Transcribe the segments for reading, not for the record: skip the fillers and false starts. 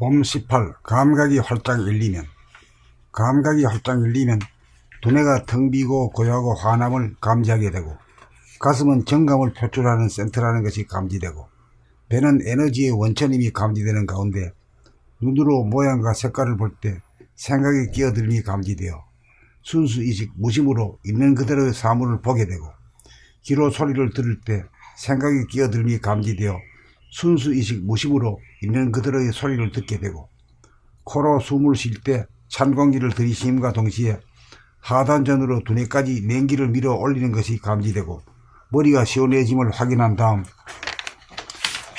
봄 18. 감각이 활짝 열리면 두뇌가 텅 비고 고요하고 환함을 감지하게 되고, 가슴은 정감을 표출하는 센터라는 것이 감지되고, 배는 에너지의 원천임이 감지되는 가운데 눈으로 모양과 색깔을 볼 때 생각의 끼어들음이 감지되어 순수의식 무심으로 있는 그대로의 사물을 보게 되고, 귀로 소리를 들을 때 생각의 끼어들음이 감지되어 순수의식 무심으로 있는 그대로의 소리를 듣게 되고, 코로 숨을 쉴 때 찬 공기를 들이쉼과 동시에 하단전으로 두뇌까지 냉기를 밀어 올리는 것이 감지되고, 머리가 시원해짐을 확인한 다음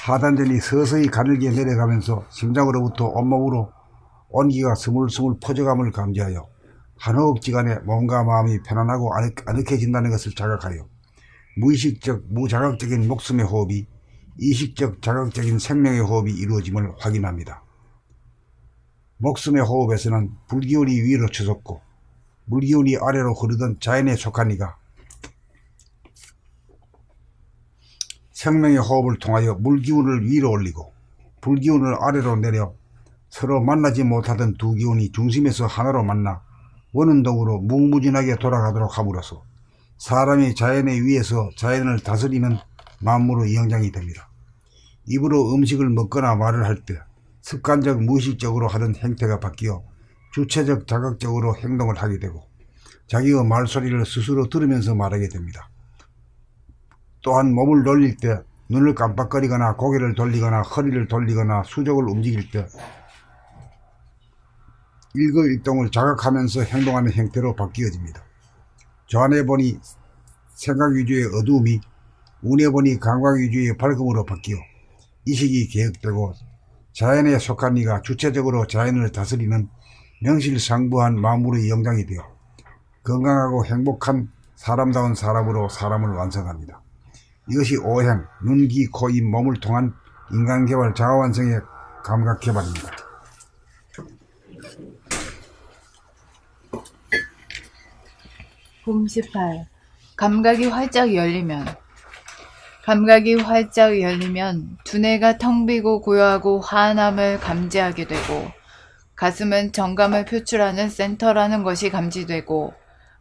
하단전이 서서히 가늘게 내려가면서 심장으로부터 온몸으로 온기가 스물스물 퍼져감을 감지하여 한 호흡지간에 몸과 마음이 편안하고 아늑해진다는 것을 자각하여 무의식적 무자각적인 목숨의 호흡이 의식적 자각적인 생명의 호흡이 이루어짐을 확인합니다. 목숨의 호흡에서는 불기운이 위로 치솟고 물기운이 아래로 흐르던 자연에 속한 이가 생명의 호흡을 통하여 물기운을 위로 올리고 불기운을 아래로 내려 서로 만나지 못하던 두 기운이 중심에서 하나로 만나 원운동으로 무궁무진하게 돌아가도록 함으로써 사람이 자연의 위에서 자연을 다스리는 만물의 영장이 됩니다. 입으로 음식을 먹거나 말을 할 때 습관적 무의식적으로 하던 행태가 바뀌어 주체적 자각적으로 행동을 하게 되고, 자기의 말소리를 스스로 들으면서 말하게 됩니다. 또한 몸을 놀릴 때 눈을 깜빡거리거나 고개를 돌리거나 허리를 돌리거나 수족을 움직일 때 일거일동을 자각하면서 행동하는 형태로 바뀌어집니다. 좌뇌 보니 생각 위주의 어두움이 우뇌 보니 감각 위주의 밝음으로 바뀌어 의식이 개혁되고 자연에 속한 이가 주체적으로 자연을 다스리는 명실상부한 만물의 영장이 되어 건강하고 행복한 사람다운 사람으로 사람을 완성합니다. 이것이 오행, 눈, 귀, 코, 입, 몸을 통한 인간개발 자아완성의 감각개발입니다. 봄 18. 감각이 활짝 열리면 두뇌가 텅 비고 고요하고 환함을 감지하게 되고, 가슴은 정감을 표출하는 센터라는 것이 감지되고,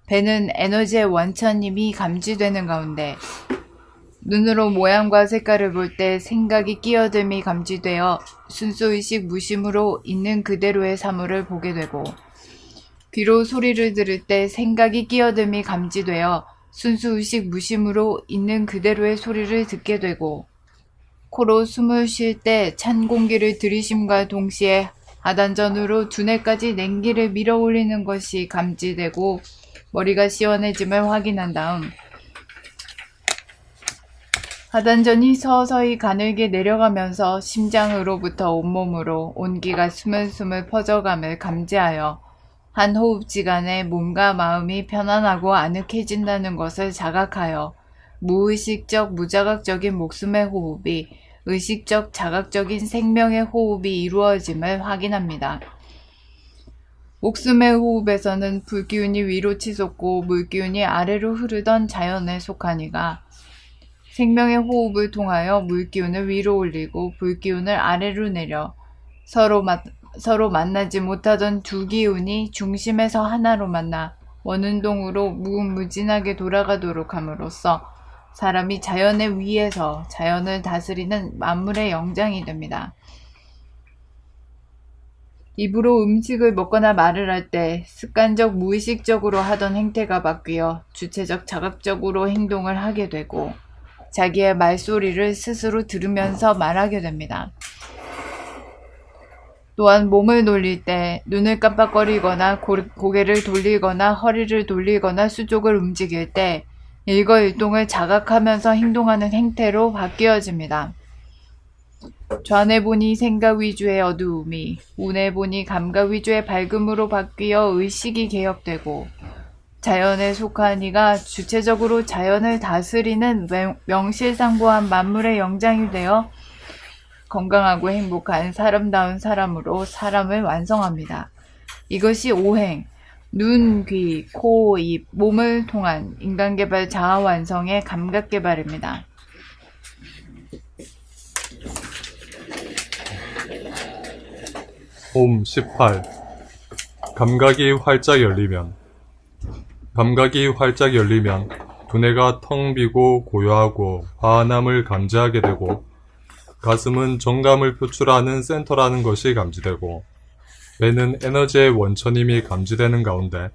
배는 에너지의 원천임이 감지되는 가운데 눈으로 모양과 색깔을 볼 때 생각이 끼어듦이 감지되어 순수의식 무심으로 있는 그대로의 사물을 보게 되고, 귀로 소리를 들을 때 생각이 끼어듦이 감지되어 순수의식 무심으로 있는 그대로의 소리를 듣게 되고, 코로 숨을 쉴 때 찬 공기를 들이쉼과 동시에 하단전으로 두뇌까지 냉기를 밀어 올리는 것이 감지되고, 머리가 시원해짐을 확인한 다음 하단전이 서서히 가늘게 내려가면서 심장으로부터 온몸으로 온기가 스물스물 퍼져감을 감지하여 한 호흡지간에 몸과 마음이 편안하고 아늑해진다는 것을 자각하여 무의식적 무자각적인 목숨의 호흡이 의식적 자각적인 생명의 호흡이 이루어짐을 확인합니다. 목숨의 호흡에서는 불기운이 위로 치솟고 물기운이 아래로 흐르던 자연에 속한 이가 생명의 호흡을 통하여 물기운을 위로 올리고 불기운을 아래로 내려 서로 만나지 못하던 두 기운이 중심에서 하나로 만나 원운동으로 무궁무진하게 돌아가도록 함으로써 사람이 자연의 위에서 자연을 다스리는 만물의 영장이 됩니다. 입으로 음식을 먹거나 말을 할 때 습관적 무의식적으로 하던 행태가 바뀌어 주체적 자각적으로 행동을 하게 되고, 자기의 말소리를 스스로 들으면서 말하게 됩니다. 또한 몸을 놀릴 때 눈을 깜빡거리거나 고개를 돌리거나 허리를 돌리거나 수족을 움직일 때 일거일동을 자각하면서 행동하는 행태로 바뀌어집니다. 좌뇌 보니 생각 위주의 어두움이 우뇌 보니 감각 위주의 밝음으로 바뀌어 의식이 개혁되고, 자연에 속한 이가 주체적으로 자연을 다스리는 명실상부한 만물의 영장이 되어 건강하고 행복한 사람다운 사람으로 사람을 완성합니다. 이것이 오행, 눈, 귀, 코, 입, 몸을 통한 인간개발 자아완성의 감각개발입니다. 홈 18. 감각이 활짝 열리면 두뇌가 텅 비고 고요하고 화한함을 감지하게 되고 가슴은 정감을 표출하는 센터라는 것이 감지되고 배는 에너지의 원천임이 감지되는 가운데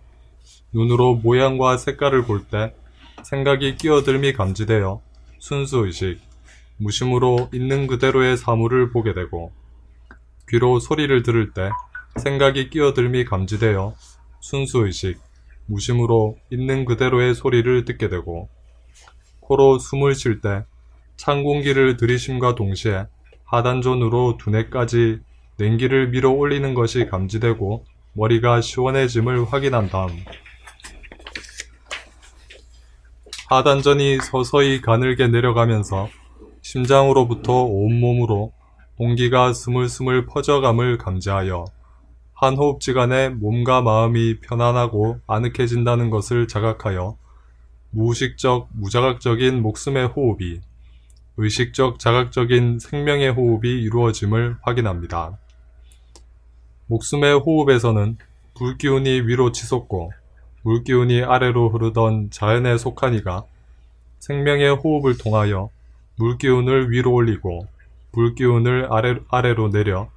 눈으로 모양과 색깔을 볼 때 생각이 끼어들미 감지되어 순수의식, 무심으로 있는 그대로의 사물을 보게 되고 귀로 소리를 들을 때 생각이 끼어들미 감지되어 순수의식, 무심으로 있는 그대로의 소리를 듣게 되고 코로 숨을 쉴 때 찬 공기를 들이쉼과 동시에 하단존으로 두뇌까지 냉기를 밀어 올리는 것이 감지되고 머리가 시원해짐을 확인한 다음 하단전이 서서히 가늘게 내려가면서 심장으로부터 온몸으로 공기가 스물스물 퍼져감을 감지하여 한 호흡지간에 몸과 마음이 편안하고 아늑해진다는 것을 자각하여 무의식적, 무자각적인 목숨의 호흡이 의식적, 자각적인 생명의 호흡이 이루어짐을 확인합니다. 목숨의 호흡에서는 불기운이 위로 치솟고 물기운이 아래로 흐르던 자연에 속한 이가 생명의 호흡을 통하여 물기운을 위로 올리고 불기운을 아래로 내려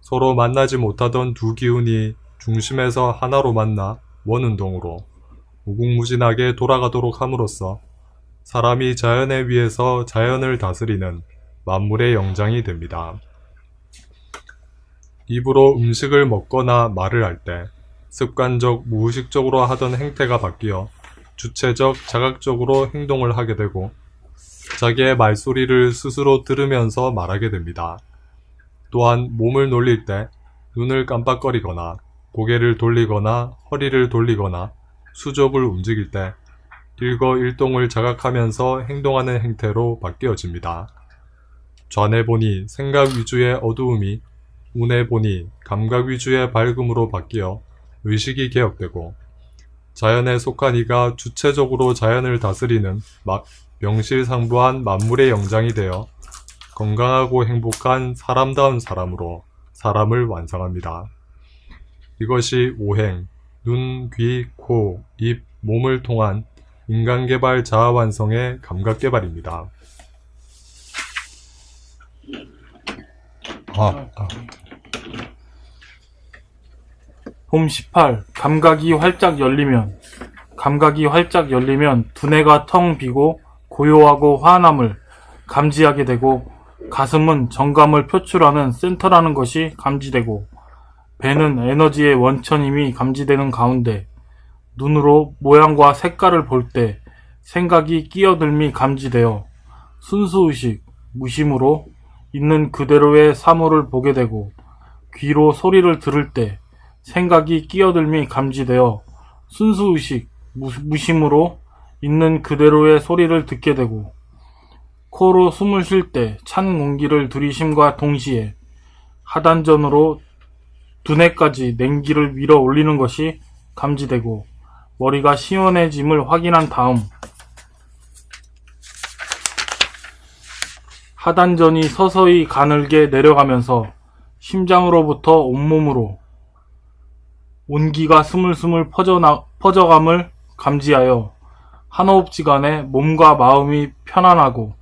서로 만나지 못하던 두 기운이 중심에서 하나로 만나 원운동으로 무궁무진하게 돌아가도록 함으로써 사람이 자연에 위해서 자연을 다스리는 만물의 영장이 됩니다. 입으로 음식을 먹거나 말을 할 때 습관적 무의식적으로 하던 행태가 바뀌어 주체적 자각적으로 행동을 하게 되고 자기의 말소리를 스스로 들으면서 말하게 됩니다. 또한 몸을 놀릴 때 눈을 깜빡거리거나 고개를 돌리거나 허리를 돌리거나 수족을 움직일 때 일거일동을 자각하면서 행동하는 행태로 바뀌어집니다. 좌뇌 보니 생각 위주의 어두움이 우뇌 보니 감각 위주의 밝음으로 바뀌어 의식이 개혁되고 자연에 속한 이가 주체적으로 자연을 다스리는 명실상부한 만물의 영장이 되어 건강하고 행복한 사람다운 사람으로 사람을 완성합니다. 이것이 오행, 눈, 귀, 코, 입, 몸을 통한 인간개발 자아완성의 감각개발입니다. 홈 18. 감각이 활짝 열리면 두뇌가 텅 비고 고요하고 화한함을 감지하게 되고 가슴은 정감을 표출하는 센터라는 것이 감지되고 배는 에너지의 원천임이 감지되는 가운데 눈으로 모양과 색깔을 볼 때 생각이 끼어들미 감지되어 순수의식, 무심으로 있는 그대로의 사물을 보게 되고 귀로 소리를 들을 때 생각이 끼어들미 감지되어 순수의식, 무심으로 있는 그대로의 소리를 듣게 되고 코로 숨을 쉴 때 찬 공기를 들이쉼과 동시에 하단전으로 두뇌까지 냉기를 밀어 올리는 것이 감지되고 머리가 시원해짐을 확인한 다음 하단전이 서서히 가늘게 내려가면서 심장으로부터 온몸으로 온기가 스물스물 퍼져감을 감지하여 한 호흡지간에 몸과 마음이 편안하고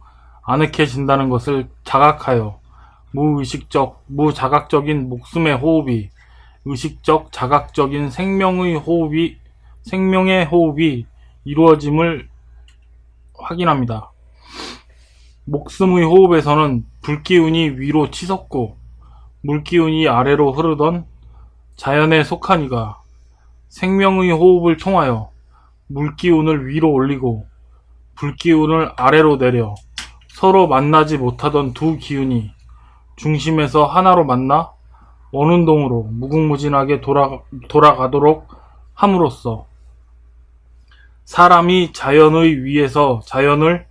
아늑해진다는 것을 자각하여 무의식적, 무자각적인 목숨의 호흡이 의식적, 자각적인 생명의 호흡이 이루어짐을 확인합니다. 목숨의 호흡에서는 불기운이 위로 치솟고 물기운이 아래로 흐르던 자연에 속한 이가 생명의 호흡을 통하여 물기운을 위로 올리고 불기운을 아래로 내려 서로 만나지 못하던 두 기운이 중심에서 하나로 만나 원운동으로 무궁무진하게 돌아가도록 함으로써 사람이 자연의 위에서 자연을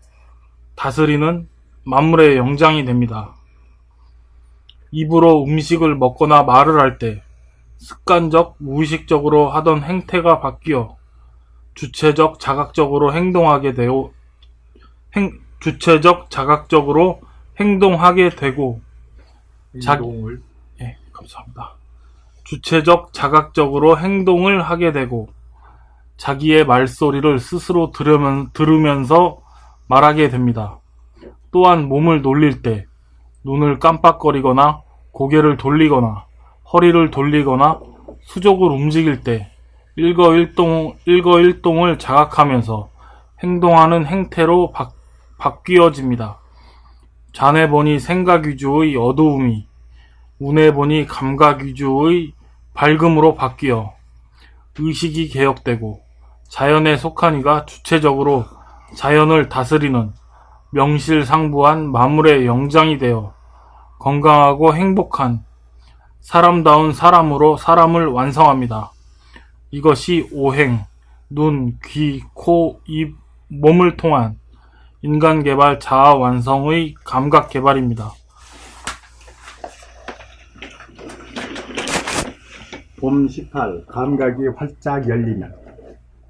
다스리는 만물의 영장이 됩니다. 입으로 음식을 먹거나 말을 할 때 습관적, 무의식적으로 하던 행태가 바뀌어 주체적, 자각적으로 행동하게 되고 감사합니다. 주체적, 자각적으로 행동을 하게 되고 자기의 말소리를 스스로 들으면서 말하게 됩니다. 또한 몸을 놀릴 때 눈을 깜빡거리거나 고개를 돌리거나 허리를 돌리거나 수족을 움직일 때 일거일동을 자각하면서 행동하는 행태로 바뀌어집니다. 잔에 보니 생각 위주의 어두움이 운에 보니 감각 위주의 밝음으로 바뀌어 의식이 개혁되고 자연에 속한 이가 주체적으로 자연을 다스리는 명실상부한 만물의 영장이 되어 건강하고 행복한 사람다운 사람으로 사람을 완성합니다. 이것이 오행, 눈, 귀, 코, 입, 몸을 통한 인간 개발 자아 완성의 감각 개발입니다. 봄 18. 감각이 활짝 열리면.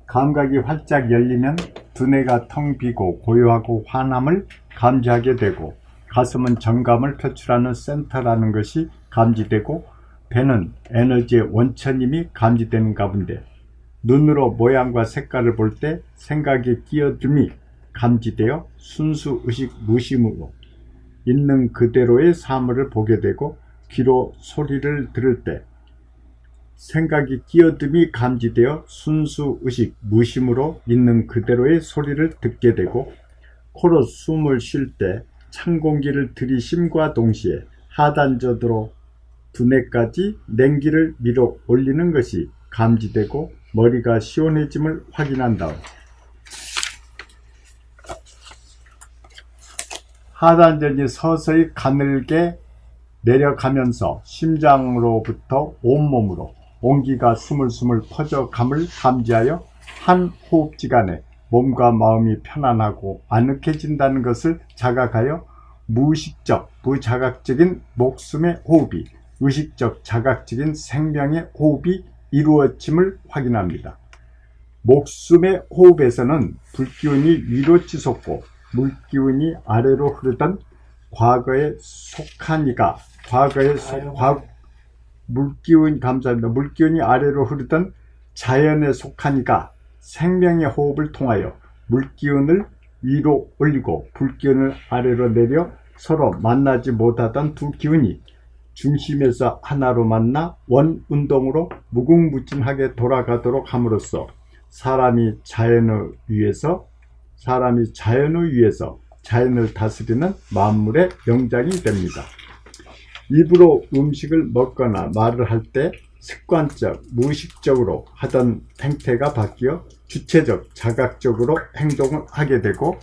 감각이 활짝 열리면 두뇌가 텅 비고 고요하고 환함을 감지하게 되고 가슴은 정감을 표출하는 센터라는 것이 감지되고 배는 에너지의 원천임이 감지되는 가운데 눈으로 모양과 색깔을 볼 때 생각의 끼어듦이 감지되어 순수 의식 무심으로 있는 그대로의 사물을 보게 되고 귀로 소리를 들을 때 생각이 끼어듦이 감지되어 순수 의식 무심으로 있는 그대로의 소리를 듣게 되고 코로 숨을 쉴 때 찬 공기를 들이쉼과 동시에 하단전으로 두뇌까지 냉기를 밀어 올리는 것이 감지되고 머리가 시원해짐을 확인한 다음 하단전이 서서히 가늘게 내려가면서 심장으로부터 온몸으로 온기가 스물스물 퍼져감을 감지하여 한 호흡지간에 몸과 마음이 편안하고 아늑해진다는 것을 자각하여 무의식적, 무자각적인 목숨의 호흡이 의식적, 자각적인 생명의 호흡이 이루어짐을 확인합니다. 목숨의 호흡에서는 불기운이 위로 치솟고 물기운이 아래로 흐르던 과거에 속한 이가 물기운이 아래로 흐르던 자연에 속한 이가 생명의 호흡을 통하여 물기운을 위로 올리고 불기운을 아래로 내려 서로 만나지 못하던 두 기운이 중심에서 하나로 만나 원운동으로 무궁무진하게 돌아가도록 함으로써 사람이 자연의 위에서 자연을 다스리는 만물의 영장이 됩니다. 입으로 음식을 먹거나 말을 할 때 습관적, 무의식적으로 하던 행태가 바뀌어 주체적, 자각적으로 행동을 하게 되고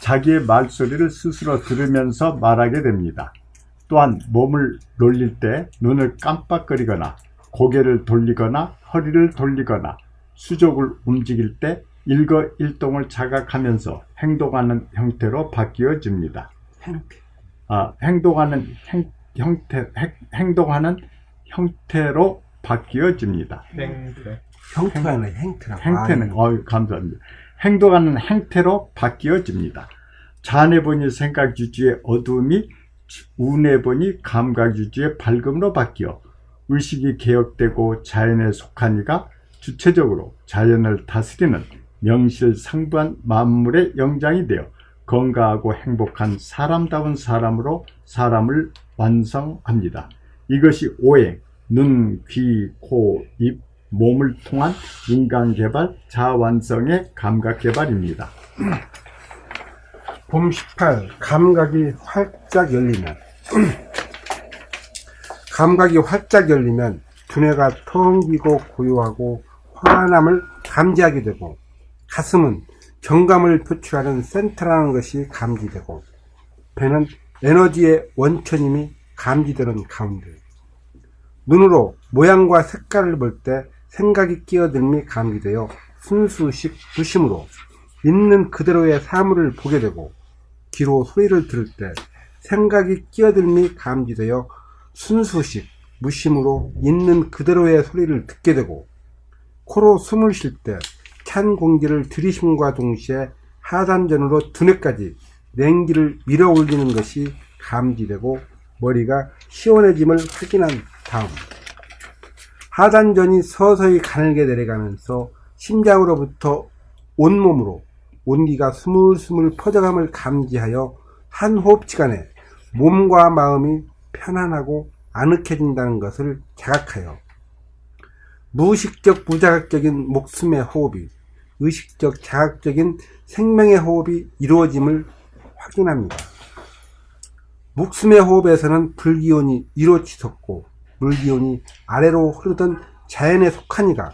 자기의 말소리를 스스로 들으면서 말하게 됩니다. 또한 몸을 놀릴 때 눈을 깜빡거리거나 고개를 돌리거나 허리를 돌리거나 수족을 움직일 때 일거일동을 자각하면서 행동하는 형태로 바뀌어집니다. 행동하는 형태로 바뀌어집니다. 감사합니다. 행동하는 행태로 바뀌어집니다. 잔에 보니 생각 유지의 어두움이 운에 보니 감각 유지의 밝음으로 바뀌어 의식이 개혁되고 자연에 속한 이가 주체적으로 자연을 다스리는 명실상부한 만물의 영장이 되어 건강하고 행복한 사람다운 사람으로 사람을 완성합니다. 이것이 오행, 눈, 귀, 코, 입, 몸을 통한 인간개발, 자완성의 감각개발입니다. 봄 18. 감각이 활짝 열리면. 감각이 활짝 열리면 두뇌가 텅 비고 고요하고 환함을 감지하게 되고 가슴은 정감을 표출하는 센터라는 것이 감지되고 배는 에너지의 원천임이 감지되는 가운데 눈으로 모양과 색깔을 볼 때 생각이 끼어들미 감지되어 순수식 무심으로 있는 그대로의 사물을 보게 되고 귀로 소리를 들을 때 생각이 끼어들미 감지되어 순수식 무심으로 있는 그대로의 소리를 듣게 되고 코로 숨을 쉴 때 찬 공기를 들이쉼과 동시에 하단전으로 두뇌까지 냉기를 밀어 올리는 것이 감지되고 머리가 시원해짐을 확인한 다음 하단전이 서서히 가늘게 내려가면서 심장으로부터 온몸으로 온기가 스물스물 퍼져감을 감지하여 한 호흡지간에 몸과 마음이 편안하고 아늑해진다는 것을 자각하여 무의식적 무자각적인 목숨의 호흡이 의식적 자각적인 생명의 호흡이 이루어짐을 확인합니다. 목숨의 호흡에서는 불기운이 위로 치솟고 물기운이 아래로 흐르던 자연에 속한 이가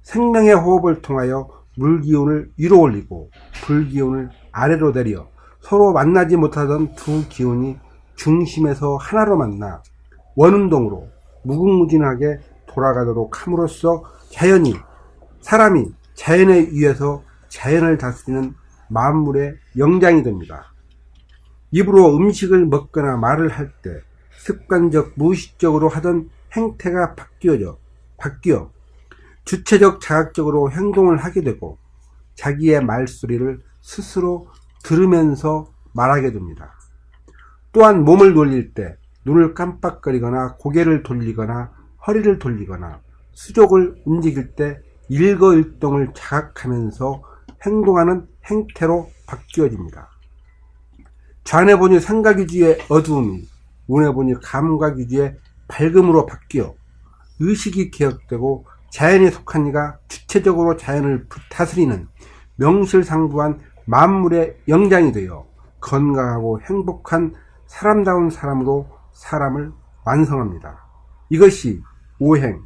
생명의 호흡을 통하여 물기운을 위로 올리고 불기운을 아래로 내려 서로 만나지 못하던 두 기운이 중심에서 하나로 만나 원운동으로 무궁무진하게 돌아가도록 함으로써 사람이 자연에 의해서 자연을 다스리는 만물의 영장이 됩니다. 입으로 음식을 먹거나 말을 할 때 습관적 무의식적으로 하던 행태가 바뀌어 주체적 자각적으로 행동을 하게 되고 자기의 말소리를 스스로 들으면서 말하게 됩니다. 또한 몸을 놀릴 때 눈을 깜빡거리거나 고개를 돌리거나 허리를 돌리거나 수족을 움직일 때 일거일동을 자각하면서 행동하는 행태로 바뀌어집니다. 좌뇌 보니 생각 위주의 어두움이 우뇌 보니 감각 위주의 밝음으로 바뀌어 의식이 개혁되고 자연에 속한 이가 주체적으로 자연을 다스리는 명실상부한 만물의 영장이 되어 건강하고 행복한 사람다운 사람으로 사람을 완성합니다. 이것이 오행,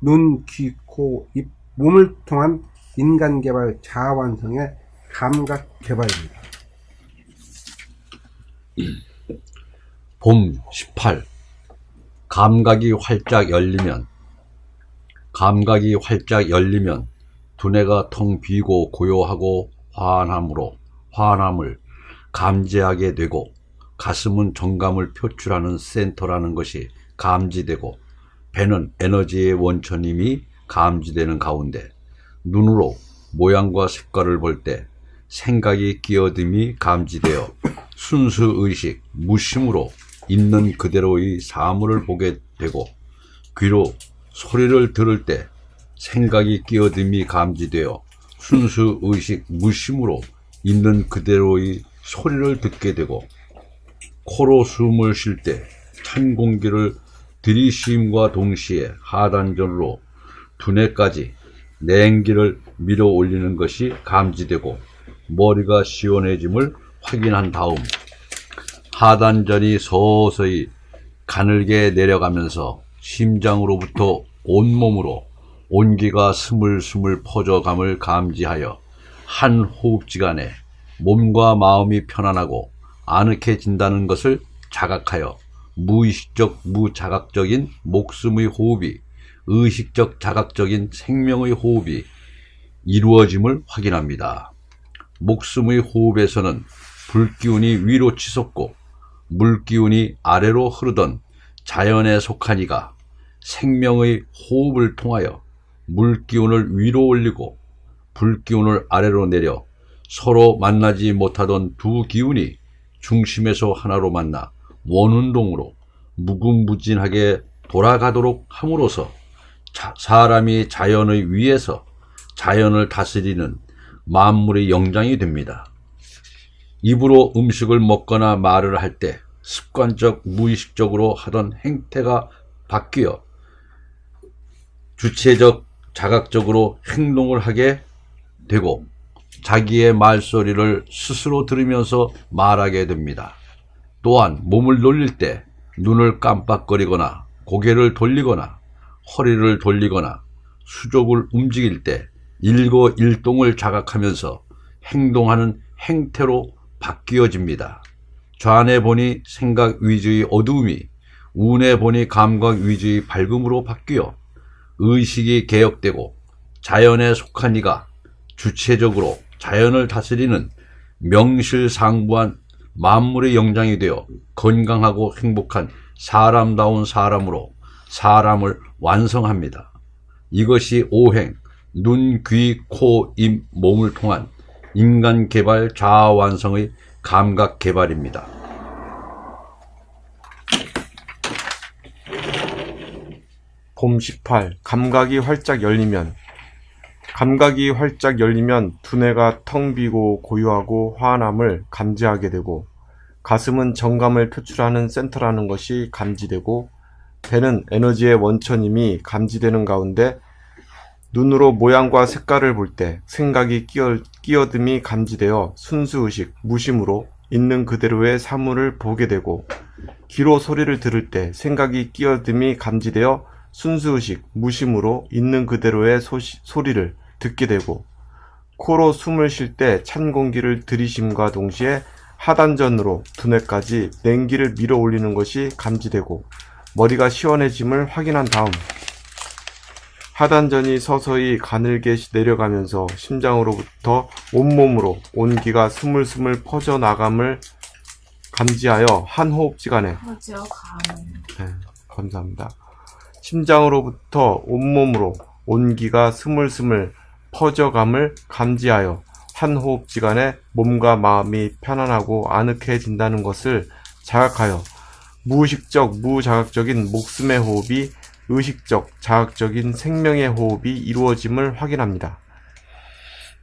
눈, 귀, 코, 입, 몸을 통한 인간개발 자아완성의 감각개발입니다. 봄 18. 감각이 활짝 열리면 두뇌가 텅 비고 고요하고 환함을 감지하게 되고 가슴은 정감을 표출하는 센터라는 것이 감지되고 배는 에너지의 원천임이 감지되는 가운데 눈으로 모양과 색깔을 볼 때 생각이 끼어듦이 감지되어 순수 의식, 무심으로 있는 그대로의 사물을 보게 되고 귀로 소리를 들을 때 생각이 끼어듦이 감지되어 순수 의식, 무심으로 있는 그대로의 소리를 듣게 되고 코로 숨을 쉴 때 찬 공기를 들이쉼과 동시에 하단전으로 두뇌까지 냉기를 밀어 올리는 것이 감지되고 머리가 시원해짐을 확인한 다음 하단전이 서서히 가늘게 내려가면서 심장으로부터 온몸으로 온기가 스물스물 퍼져감을 감지하여 한 호흡지간에 몸과 마음이 편안하고 아늑해진다는 것을 자각하여 무의식적 무자각적인 목숨의 호흡이 의식적 자각적인 생명의 호흡이 이루어짐을 확인합니다. 목숨의 호흡에서는 불기운이 위로 치솟고 물기운이 아래로 흐르던 자연에 속한 이가 생명의 호흡을 통하여 물기운을 위로 올리고 불기운을 아래로 내려 서로 만나지 못하던 두 기운이 중심에서 하나로 만나 원운동으로 무궁무진하게 돌아가도록 함으로써 사람이 자연의 위에서 자연을 다스리는 만물의 영장이 됩니다. 입으로 음식을 먹거나 말을 할 때 습관적 무의식적으로 하던 행태가 바뀌어 주체적 자각적으로 행동을 하게 되고 자기의 말소리를 스스로 들으면서 말하게 됩니다. 또한 몸을 놀릴 때 눈을 깜빡거리거나 고개를 돌리거나 허리를 돌리거나 수족을 움직일 때 일거일동을 자각하면서 행동하는 행태로 바뀌어집니다. 좌뇌 보니 생각 위주의 어두움이 우뇌 보니 감각 위주의 밝음으로 바뀌어 의식이 개혁되고 자연에 속한 이가 주체적으로 자연을 다스리는 명실상부한 만물의 영장이 되어 건강하고 행복한 사람다운 사람으로 사람을 완성합니다. 이것이 오행, 눈, 귀, 코, 입, 몸을 통한 인간 개발 자아 완성의 감각 개발입니다. 봄 18. 감각이 활짝 열리면 두뇌가 텅 비고 고요하고 화한함을 감지하게 되고 가슴은 정감을 표출하는 센터라는 것이 감지되고 배는 에너지의 원천임이 감지되는 가운데 눈으로 모양과 색깔을 볼 때 생각이 끼어듦이 감지되어 순수의식, 무심으로 있는 그대로의 사물을 보게 되고 귀로 소리를 들을 때 생각이 끼어듦이 감지되어 순수의식, 무심으로 있는 그대로의 소리를 듣게 되고 코로 숨을 쉴 때 찬 공기를 들이쉼과 동시에 하단전으로 두뇌까지 냉기를 밀어 올리는 것이 감지되고 머리가 시원해짐을 확인한 다음 하단전이 서서히 가늘게 내려가면서 심장으로부터 온몸으로 온기가 스물스물 퍼져나감을 감지하여 한 호흡지간에 감사합니다. 심장으로부터 온몸으로 온기가 스물스물 퍼져감을 감지하여 한 호흡지간에 몸과 마음이 편안하고 아늑해진다는 것을 자각하여 무의식적, 무자각적인 목숨의 호흡이 의식적, 자각적인 생명의 호흡이 이루어짐을 확인합니다.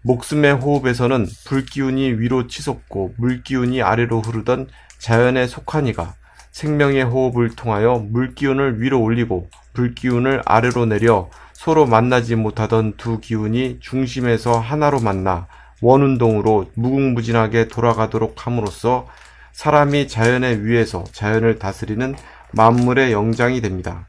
목숨의 호흡에서는 불기운이 위로 치솟고 물기운이 아래로 흐르던 자연에 속한 이가 생명의 호흡을 통하여 물기운을 위로 올리고 불기운을 아래로 내려 서로 만나지 못하던 두 기운이 중심에서 하나로 만나 원운동으로 무궁무진하게 돌아가도록 함으로써 사람이 자연의 위에서 자연을 다스리는 만물의 영장이 됩니다.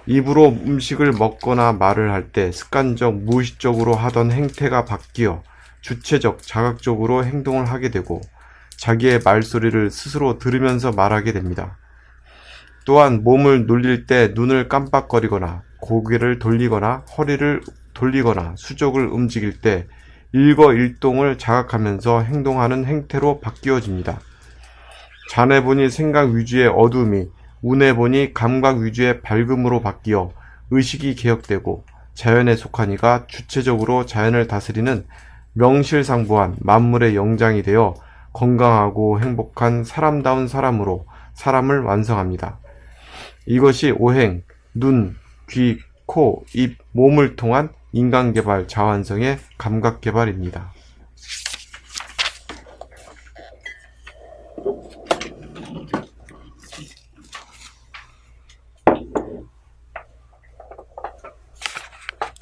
입으로 음식을 먹거나 말을 할 때 습관적, 무의식적으로 하던 행태가 바뀌어 주체적, 자각적으로 행동을 하게 되고 자기의 말소리를 스스로 들으면서 말하게 됩니다. 또한 몸을 놀릴 때 눈을 깜빡거리거나 고개를 돌리거나 허리를 돌리거나 수족을 움직일 때 일거일동을 자각하면서 행동하는 행태로 바뀌어집니다. 잔해 보니 생각 위주의 어두움이 운해 보니 감각 위주의 밝음으로 바뀌어 의식이 개혁되고 자연에 속한 이가 주체적으로 자연을 다스리는 명실상부한 만물의 영장이 되어 건강하고 행복한 사람다운 사람으로 사람을 완성합니다. 이것이 오행, 눈, 귀, 코, 입, 몸을 통한 인간개발, 자완성의 감각개발입니다.